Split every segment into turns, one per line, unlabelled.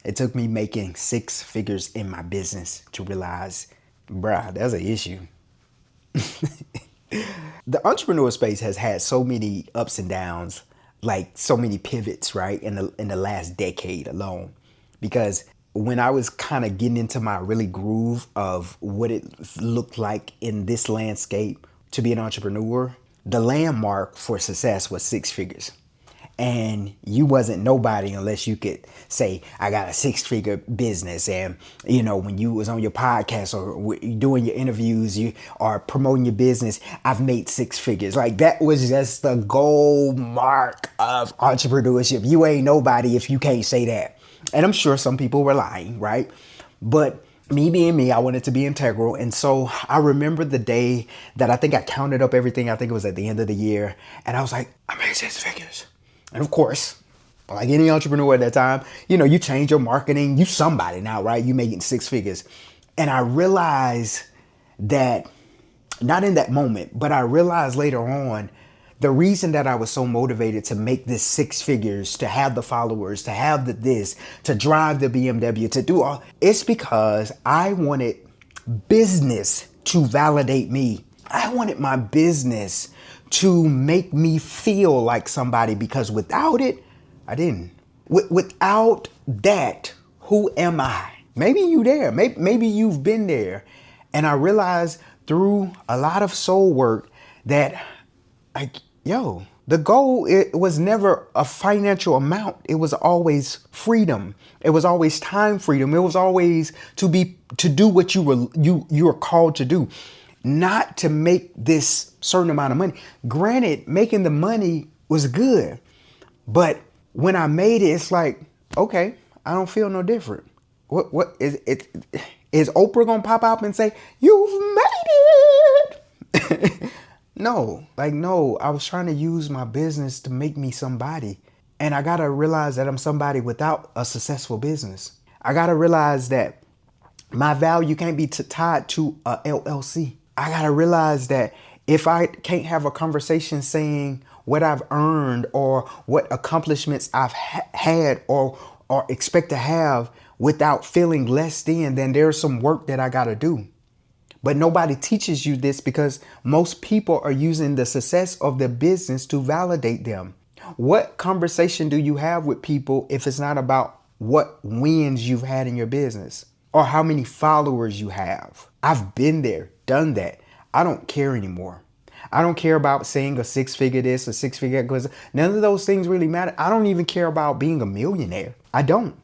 It took me making 6 figures in my business to realize, bruh, that's an issue. The entrepreneur space has had so many ups and downs, like so many pivots, right? In the last decade alone. Because when I was kind of getting into my really groove of what it looked like in this landscape to be an entrepreneur, the landmark for success was 6 figures. And you wasn't nobody unless you could say, I got a 6 figure business. And, when you was on your podcast or doing your interviews, you are promoting your business, I've made 6 figures. Like that was just the gold mark of entrepreneurship. You ain't nobody if you can't say that. And I'm sure some people were lying, right? But me being me, I wanted to be integral. And so I remember the day that I think I counted up everything. I think it was at the end of the year. And I was like, I made 6 figures. And of course, like any entrepreneur at that time, you change your marketing. You somebody now, right? You making 6 figures. And I realized that, not in that moment, but I realized later on, the reason that I was so motivated to make this 6 figures, to have the followers, to have this, to drive the BMW, to do all, it's because I wanted business to validate me. I wanted my business to make me feel like somebody, because without it, I didn't. Without that, who am I? Maybe you there. Maybe you've been there. And I realized through a lot of soul work that, the goal, it was never a financial amount. It was always freedom. It was always time freedom. It was always to do what you were called to do. Not to make this certain amount of money. Granted, making the money was good. But when I made it, it's like, okay, I don't feel no different. What is it? Is Oprah gonna pop up and say, you've made it? No, I was trying to use my business to make me somebody. And I gotta realize that I'm somebody without a successful business. I gotta realize that my value can't be tied to a LLC. I gotta realize that if I can't have a conversation saying what I've earned or what accomplishments I've had or expect to have without feeling less than, then there's some work that I gotta do. But nobody teaches you this, because most people are using the success of their business to validate them. What conversation do you have with people if it's not about what wins you've had in your business or how many followers you have? I've been there, done that. I don't care anymore. I don't care about saying a 6 figure this, a 6 figure, because none of those things really matter. I don't even care about being a millionaire. I don't.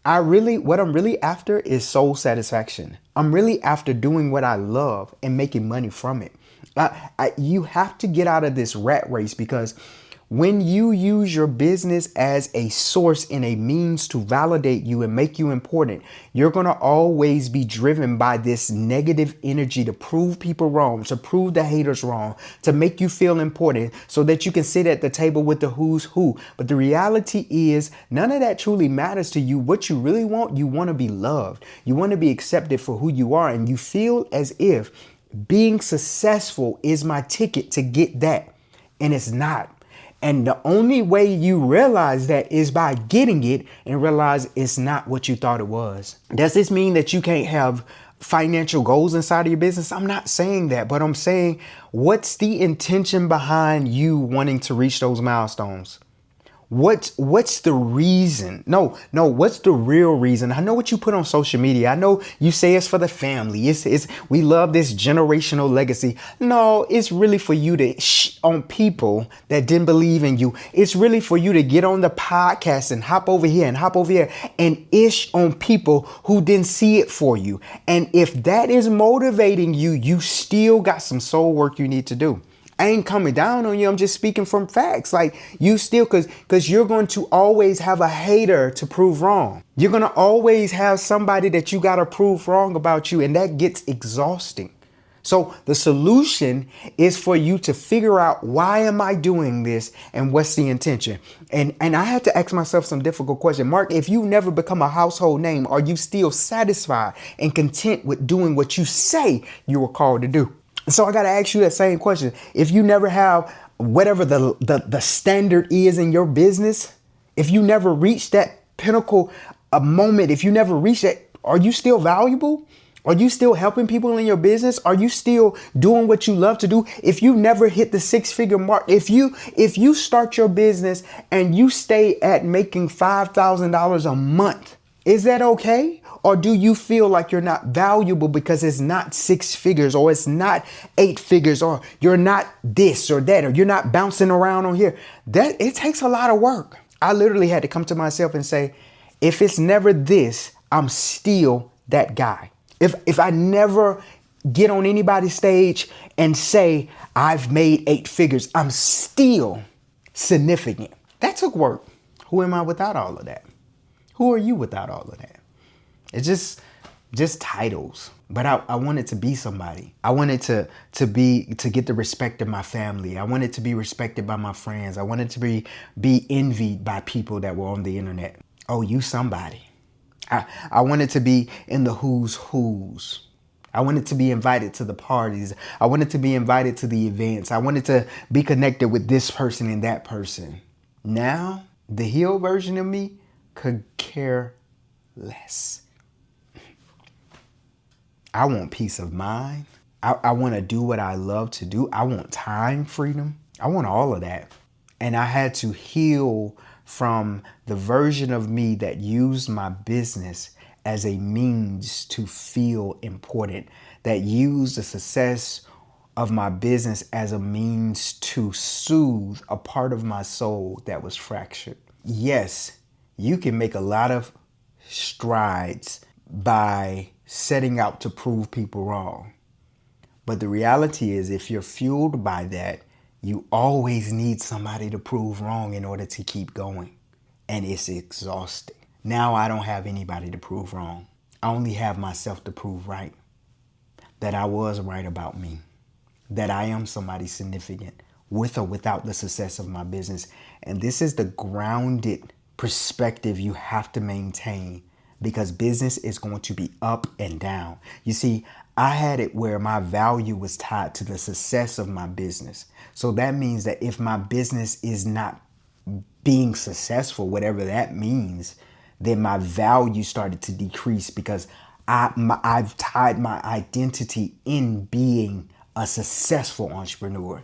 What I'm really after is soul satisfaction. I'm really after doing what I love and making money from it. You have to get out of this rat race, because when you use your business as a source and a means to validate you and make you important, you're going to always be driven by this negative energy to prove people wrong, to prove the haters wrong, to make you feel important so that you can sit at the table with the who's who. But the reality is none of that truly matters to you. What you really want, you want to be loved. You want to be accepted for who you are. And you feel as if being successful is my ticket to get that. And it's not. And the only way you realize that is by getting it and realize it's not what you thought it was. Does this mean that you can't have financial goals inside of your business? I'm not saying that, but I'm saying, what's the intention behind you wanting to reach those milestones? What's the reason? No, what's the real reason? I know what you put on social media. I know you say it's for the family. We love this generational legacy. No, it's really for you to on people that didn't believe in you. It's really for you to get on the podcast and hop over here and hop over here and ish on people who didn't see it for you. And if that is motivating you, you still got some soul work you need to do. I ain't coming down on you. I'm just speaking from facts. Like, you still, because you're going to always have a hater to prove wrong. You're going to always have somebody that you got to prove wrong about you. And that gets exhausting. So the solution is for you to figure out, why am I doing this and what's the intention? And I had to ask myself some difficult questions. Mark, if you never become a household name, are you still satisfied and content with doing what you say you were called to do? So I got to ask you that same question. If you never have whatever the standard is in your business, if you never reach that pinnacle a moment, if you never reach that, are you still valuable? Are you still helping people in your business? Are you still doing what you love to do? If you never hit the 6-figure mark, if you start your business and you stay at making $5,000 a month, is that okay? Or do you feel like you're not valuable because it's not 6 figures, or it's not 8 figures, or you're not this or that, or you're not bouncing around on here? That it takes a lot of work. I literally had to come to myself and say, if it's never this, I'm still that guy. If I never get on anybody's stage and say I've made 8 figures, I'm still significant. That took work. Who am I without all of that? Who are you without all of that? It's just titles. But I wanted to be somebody. I wanted to get the respect of my family. I wanted to be respected by my friends. I wanted to be envied by people that were on the internet. Oh, you somebody. I wanted to be in the who's who's. I wanted to be invited to the parties. I wanted to be invited to the events. I wanted to be connected with this person and that person. Now, the healed version of me could care less. I want peace of mind. I want to do what I love to do. I want time freedom. I want all of that. And I had to heal from the version of me that used my business as a means to feel important, that used the success of my business as a means to soothe a part of my soul that was fractured. Yes, you can make a lot of strides by setting out to prove people wrong. But the reality is, if you're fueled by that, you always need somebody to prove wrong in order to keep going. And it's exhausting. Now I don't have anybody to prove wrong. I only have myself to prove right. That I was right about me. That I am somebody significant with or without the success of my business. And this is the grounded perspective you have to maintain, because business is going to be up and down. You see, I had it where my value was tied to the success of my business. So that means that if my business is not being successful, whatever that means, then my value started to decrease, because I've tied my identity in being a successful entrepreneur.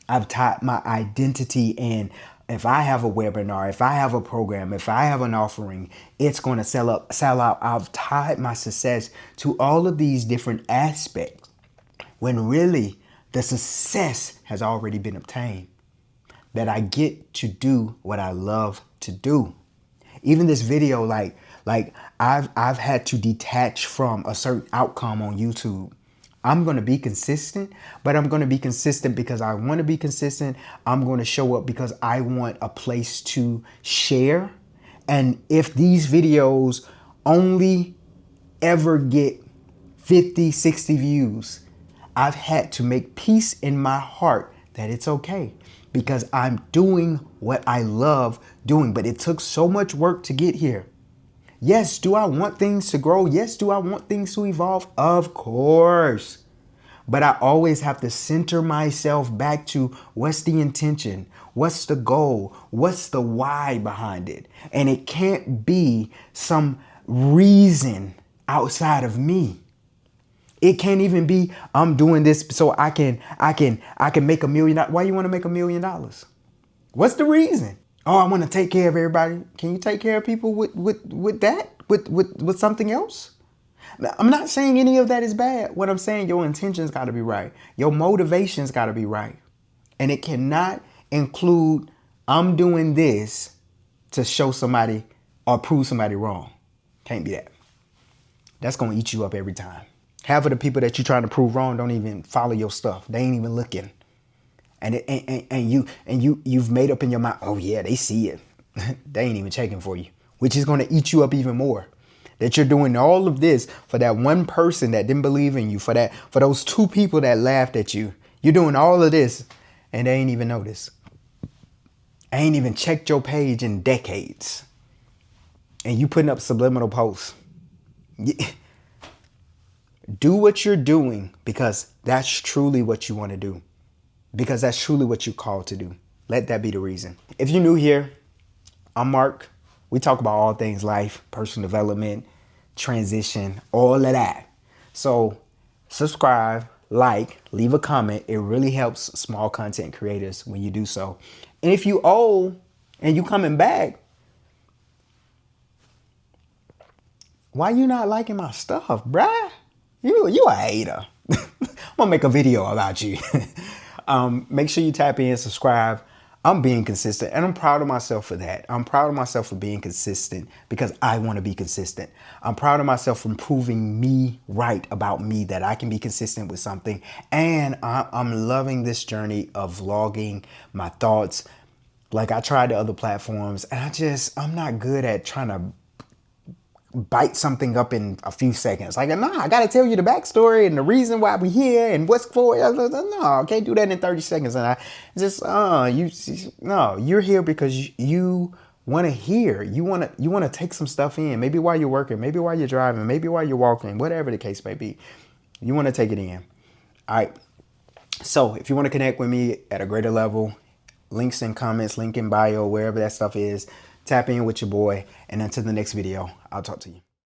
I've tied my identity in, if I have a webinar, if I have a program, if I have an offering, it's going to sell out. I've tied my success to all of these different aspects, when really the success has already been obtained. That I get to do what I love to do. Even this video, like I've had to detach from a certain outcome on YouTube. I'm going to be consistent, but I'm going to be consistent because I want to be consistent. I'm going to show up because I want a place to share. And if these videos only ever get 50, 60 views, I've had to make peace in my heart that it's okay, because I'm doing what I love doing. But it took so much work to get here. Yes, do I want things to grow? Yes, do I want things to evolve? Of course. But I always have to center myself back to, what's the intention? What's the goal? What's the why behind it? And it can't be some reason outside of me. It can't even be, I'm doing this so I can make $1 million. Why you want to make $1 million? What's the reason? Oh, I want to take care of everybody. Can you take care of people with that? With something else? Now, I'm not saying any of that is bad. What I'm saying, your intentions got to be right. Your motivations got to be right. And it cannot include, I'm doing this to show somebody or prove somebody wrong. Can't be that. That's going to eat you up every time. Half of the people that you're trying to prove wrong don't even follow your stuff. They ain't even looking. And you've made up in your mind, oh yeah, they see it. They ain't even checking for you, which is going to eat you up even more. That you're doing all of this for that one person that didn't believe in you, for those 2 people that laughed at you. You're doing all of this and they ain't even noticed. I ain't even checked your page in decades. And you putting up subliminal posts. Do what you're doing because that's truly what you want to do. Because that's truly what you're called to do. Let that be the reason. If you're new here, I'm Mark. We talk about all things life, personal development, transition, all of that. So subscribe, like, leave a comment. It really helps small content creators when you do so. And if you owe and you coming back, why you not liking my stuff, bruh? You a hater. I'm gonna make a video about you. Make sure you tap in, subscribe. I'm being consistent and I'm proud of myself for that. I'm proud of myself for being consistent because I want to be consistent. I'm proud of myself for proving me right about me, that I can be consistent with something. And I'm loving this journey of vlogging my thoughts. Like, I tried the other platforms and I'm not good at trying to bite something up in a few seconds. Like, nah, I gotta tell you the backstory and the reason why we here and what's for it. No, I can't do that in 30 seconds. And I just, no, you're here because you want to hear. You want to take some stuff in. Maybe while you're working, maybe while you're driving, maybe while you're walking, whatever the case may be. You want to take it in. All right. So if you want to connect with me at a greater level, links in comments, link in bio, wherever that stuff is. Tap in with your boy. And until the next video, I'll talk to you.